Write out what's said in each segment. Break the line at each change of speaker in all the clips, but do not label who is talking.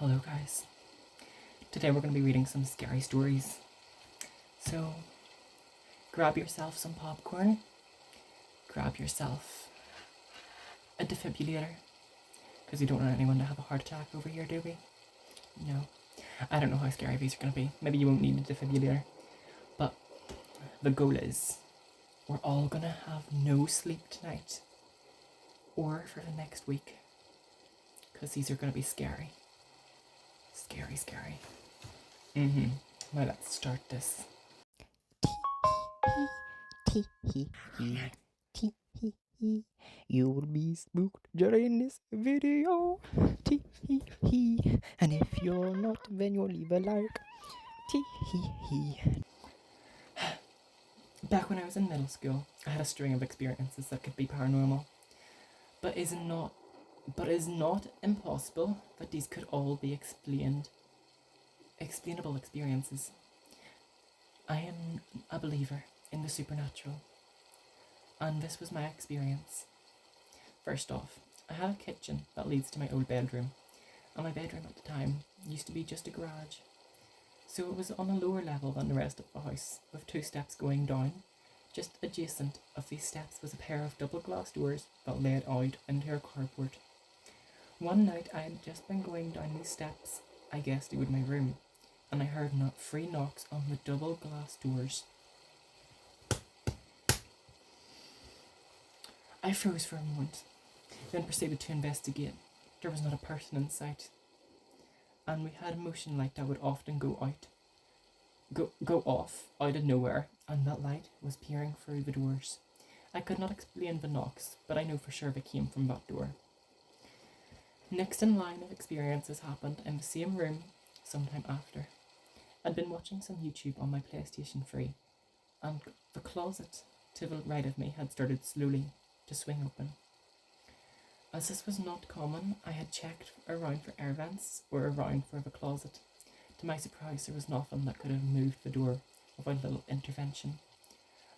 Hello guys. Today we're going to be reading some scary stories. So grab yourself some popcorn, grab yourself a defibrillator, because we don't want anyone to have a heart attack over here, do we? No. I don't know how scary these are going to be. Maybe you won't need a defibrillator. But the goal is we're all going to have no sleep tonight or for the next week, because these are going to be scary. Scary. Now let's start this. You will be spooked during this video. And if you're not, then you'll leave a like. Back when I was in middle school, I had a string of experiences that could be paranormal. But it is not impossible that these could all be explainable experiences. I am a believer in the supernatural, and this was my experience. First off, I had a kitchen that leads to my old bedroom, and my bedroom at the time used to be just a garage. So it was on a lower level than the rest of the house, with 2 steps going down. Just adjacent of these steps was a pair of double glass doors that led out into a carport. One night I had just been going down these steps, I guess, to go to my room, and I heard 3 knocks on the double glass doors. I froze for a moment, then proceeded to investigate. There was not a person in sight, and we had a motion light that would often go off out of nowhere, and that light was peering through the doors. I could not explain the knocks, but I know for sure they came from that door. Next in line of experiences happened in the same room sometime after. I'd been watching some YouTube on my PlayStation 3, and the closet to the right of me had started slowly to swing open. As this was not common, I had checked around for air vents or around for the closet. To my surprise, there was nothing that could have moved the door without a little intervention.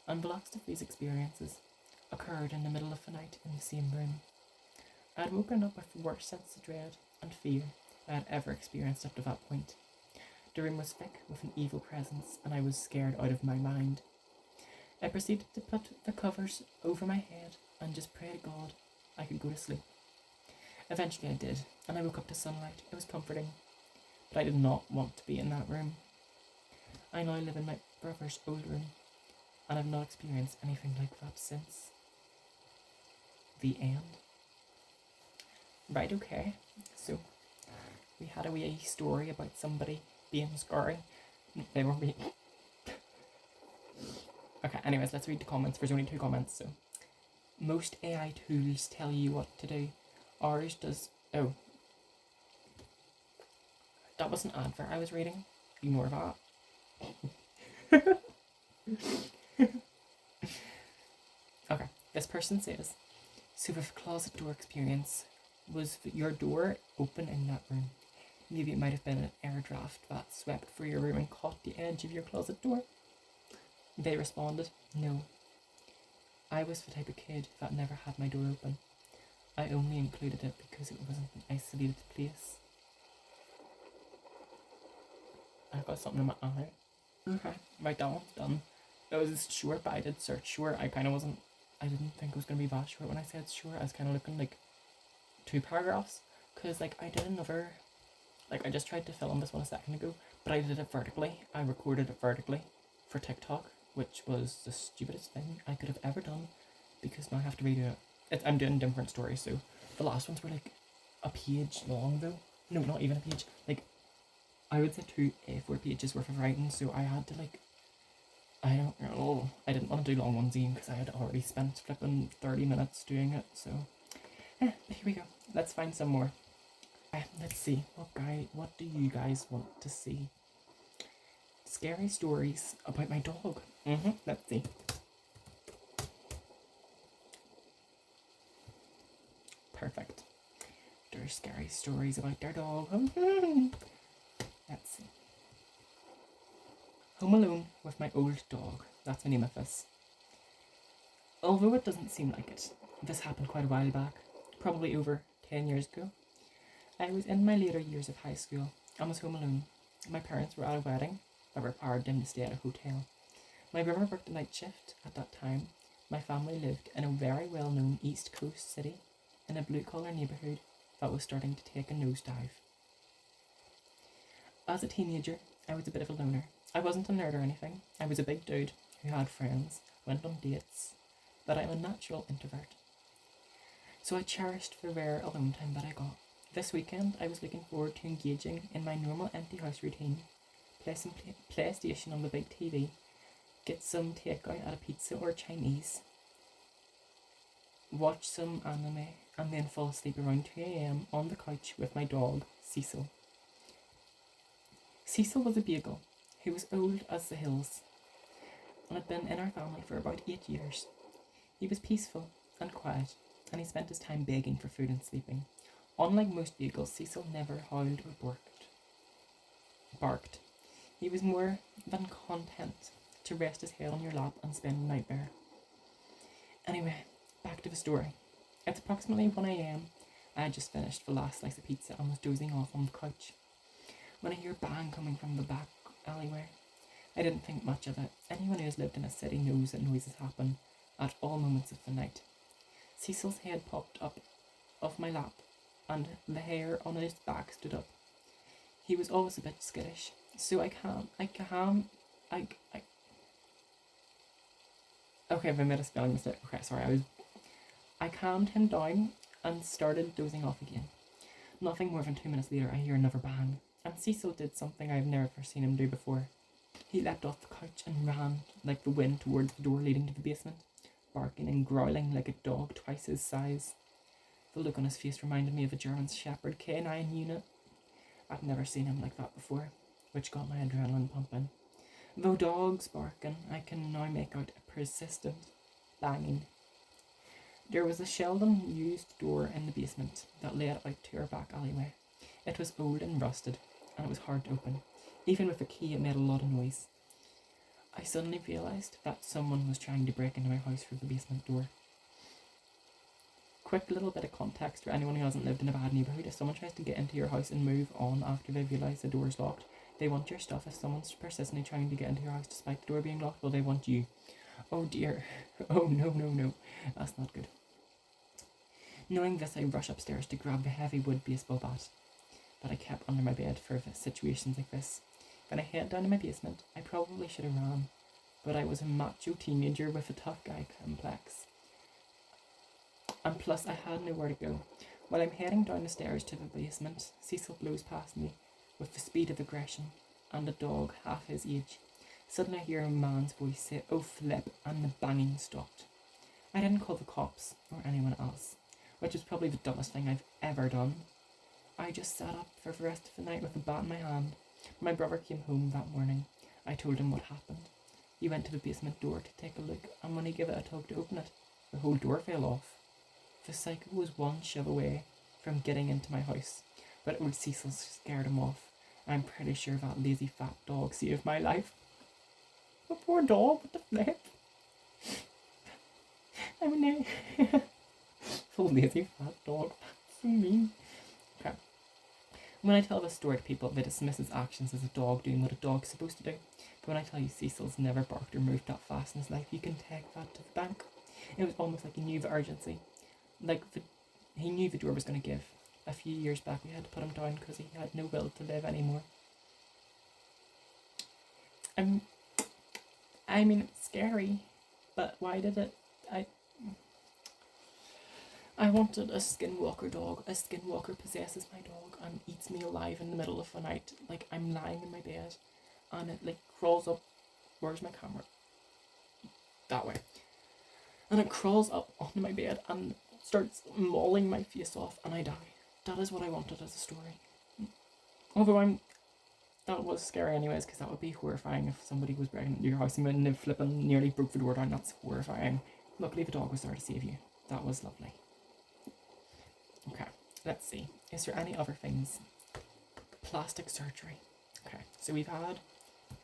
And the last of these experiences occurred in the middle of the night in the same room. I had woken up with the worst sense of dread and fear I had ever experienced up to that point. The room was thick with an evil presence, and I was scared out of my mind. I proceeded to put the covers over my head and just pray to God I could go to sleep. Eventually I did, and I woke up to sunlight. It was comforting, but I did not want to be in that room. I now live in my brother's old room, and I've not experienced anything like that since. The end. Right, okay. So, we had a wee story about somebody being scary. They were being... Okay, anyways, let's read the comments. There's only 2 comments, so... Most AI tools tell you what to do. Ours does... Oh. That was an advert I was reading. Ignore that. Okay, this person says, so with closet door experience, was your door open in that room? Maybe it might have been an air draft that swept through your room and caught the edge of your closet door. They responded, no. I was the type of kid that never had my door open. I only included it because it wasn't an isolated place. I've got something in my eye. Okay, right, that one's done. It was short, but I did search short. I didn't think it was going to be that short when I said short. I was kind of looking like 2 paragraphs. Because, I did another... I just tried to film this one a second ago, but I did it vertically. I recorded it vertically for TikTok, which was the stupidest thing I could have ever done, because now I have to redo it. I'm doing different stories, so the last ones were a page long though. No, not even a page. I would say 2 A4 pages worth of writing, so I had to I don't know. I didn't want to do long ones even because I had already spent flipping 30 minutes doing it, so but here we go. Let's find some more. Let's see. What do you guys want to see? Scary stories about my dog. Let's see. Perfect. There's scary stories about their dog. Let's see. Home alone with my old dog. That's the name of this. Although it doesn't seem like it, this happened quite a while back, probably over 10 years ago. I was in my later years of high school and was home alone. My parents were at a wedding, but required them to stay at a hotel. My brother worked a night shift at that time. My family lived in a very well-known East Coast city in a blue-collar neighbourhood that was starting to take a nosedive. As a teenager, I was a bit of a loner. I wasn't a nerd or anything. I was a big dude who had friends, went on dates, but I'm a natural introvert. So I cherished the rare alone time that I got. This weekend, I was looking forward to engaging in my normal empty house routine, play some PlayStation on the big TV, get some takeout at a pizza or Chinese, watch some anime, and then fall asleep around 2 a.m. on the couch with my dog, Cecil. Cecil was a beagle who was old as the hills and had been in our family for about 8 years. He was peaceful and quiet, and he spent his time begging for food and sleeping. Unlike most beagles, Cecil never howled or barked. He was more than content to rest his head on your lap and spend the night there. Anyway, back to the story. It's approximately 1 a.m. I had just finished the last slice of pizza and was dozing off on the couch when I hear a bang coming from the back alleyway. I didn't think much of it. Anyone who has lived in a city knows that noises happen at all moments of the night. Cecil's head popped up off my lap, and the hair on his back stood up. He was always a bit skittish, so okay, I've made a spelling mistake. Okay, sorry, I calmed him down and started dozing off again. Nothing more than 2 minutes later, I hear another bang, and Cecil did something I've never seen him do before. He leapt off the couch and ran like the wind towards the door leading to the basement, barking and growling like a dog twice his size. The look on his face reminded me of a German Shepherd canine unit. I'd never seen him like that before, which got my adrenaline pumping. Though dogs barking, I can now make out a persistent banging. There was a seldom used door in the basement that led out to our back alleyway. It was old and rusted, and it was hard to open. Even with a key, it made a lot of noise. I suddenly realised that someone was trying to break into my house through the basement door. Quick little bit of context for anyone who hasn't lived in a bad neighbourhood. If someone tries to get into your house and move on after they realise the door is locked, they want your stuff. If someone's persistently trying to get into your house despite the door being locked, well, they want you. Oh dear. Oh no. That's not good. Knowing this, I rush upstairs to grab the heavy wood baseball bat that I kept under my bed for situations like this. When I head down to my basement, I probably should have ran, but I was a macho teenager with a tough guy complex. And plus, I had nowhere to go. While I'm heading down the stairs to the basement, Cecil blows past me with the speed of aggression, and a dog half his age. Suddenly I hear a man's voice say, "Oh flip," and the banging stopped. I didn't call the cops or anyone else, which was probably the dumbest thing I've ever done. I just sat up for the rest of the night with a bat in my hand. My brother came home that morning. I told him what happened. He went to the basement door to take a look, and when he gave it a tug to open it, the whole door fell off. The psycho was one shove away from getting into my house, but old Cecil scared him off. I'm pretty sure that lazy fat dog saved my life. The poor dog, what the flip? I mean, the lazy fat dog, that's so mean. Okay. When I tell this story to people, they dismiss his actions as a dog doing what a dog's supposed to do. But when I tell you Cecil's never barked or moved that fast in his life, you can take that to the bank. It was almost like he knew the urgency. He knew the door was going to give. A few years back we had to put him down because he had no will to live anymore. I mean, it's scary, but why did it? I wanted a skinwalker dog. A skinwalker possesses my dog and eats me alive in the middle of the night. Like, I'm lying in my bed and it crawls up. Where's my camera? That way. And it crawls up onto my bed and starts mauling my face off and I die. That is what I wanted as a story. Although that was scary anyways, because that would be horrifying if somebody was breaking into your house and they flipping nearly broke the door down. That's horrifying. Luckily the dog was there to save you. That was lovely. Okay, let's see. Is there any other things? Plastic surgery. Okay, so we've had...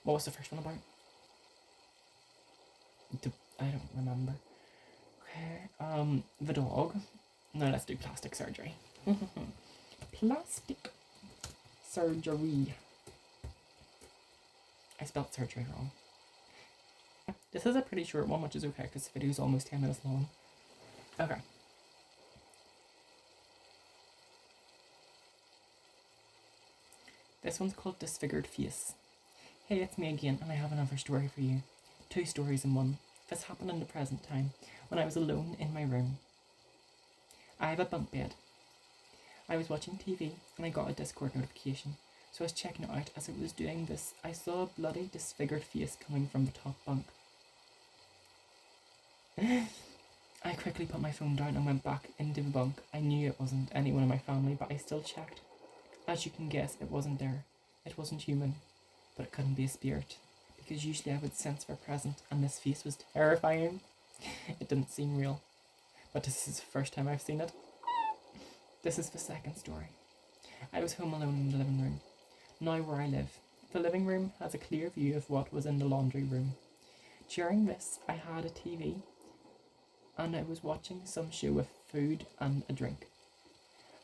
What was the first one about? I don't remember. Okay, the dog. Now let's do plastic surgery. plastic surgery. I spelled surgery wrong. This is a pretty short one, which is okay because the video is almost 10 minutes long. Okay. This one's called Disfigured Face. Hey, it's me again, and I have another story for you. 2 stories in one. This happened in the present time, when I was alone in my room. I have a bunk bed. I was watching TV, and I got a Discord notification. So I was checking it out. As it was doing this, I saw a bloody disfigured face coming from the top bunk. I quickly put my phone down and went back into the bunk. I knew it wasn't anyone in my family, but I still checked. As you can guess, it wasn't there. It wasn't human, but it couldn't be a spirit, because usually I would sense their presence, and this face was terrifying. It didn't seem real, but this is the first time I've seen it. This is the second story. I was home alone in the living room. Now where I live, the living room has a clear view of what was in the laundry room. During this, I had a TV, and I was watching some show with food and a drink.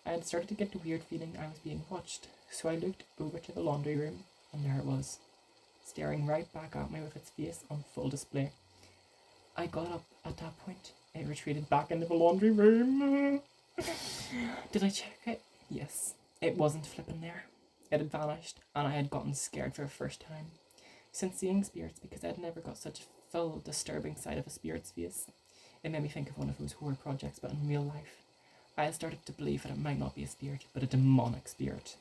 I had started to get the weird feeling I was being watched, so I looked over to the laundry room, and there it was, staring right back at me with its face on full display. I got up at that point. It retreated back into the laundry room. Did I check it? Yes. It wasn't flipping there. It had vanished, and I had gotten scared for the first time since seeing spirits, because I had never got such a full, disturbing sight of a spirit's face. It made me think of one of those horror projects, but in real life. I had started to believe that it might not be a spirit, but a demonic spirit.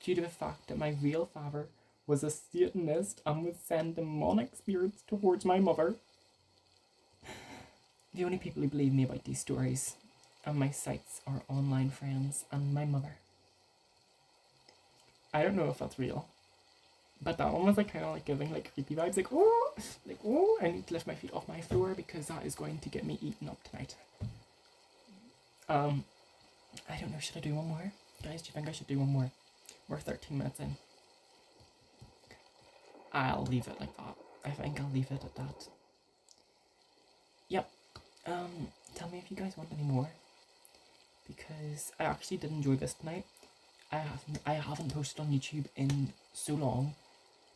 Due to the fact that my real father was a Satanist and would send demonic spirits towards my mother. The only people who believe me about these stories and my sites are online friends and my mother. I don't know if that's real, but that one was like kind of like giving like creepy vibes, like oh, I need to lift my feet off my floor because that is going to get me eaten up tonight. I don't know, should I do one more? Guys, do you think I should do one more? We're 13 minutes in. I'll leave it like that. I think I'll leave it at that. Yep. Tell me if you guys want any more, because I actually did enjoy this tonight. I haven't posted on YouTube in so long.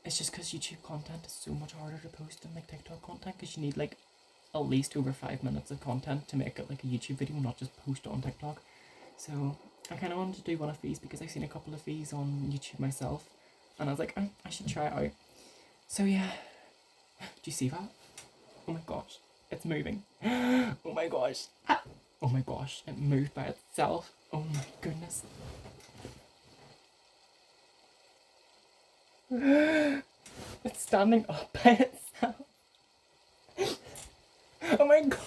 It's just because YouTube content is so much harder to post than like TikTok content, because you need like at least over 5 minutes of content to make it like a YouTube video, not just post it on TikTok. So I kind of wanted to do one of these because I've seen a couple of these on YouTube myself, and I was like, oh, I should try it out. So yeah, do you see that? Oh my gosh, it's moving. Oh my gosh. Oh my gosh, it moved by itself. Oh my goodness. It's standing up by itself. Oh my god.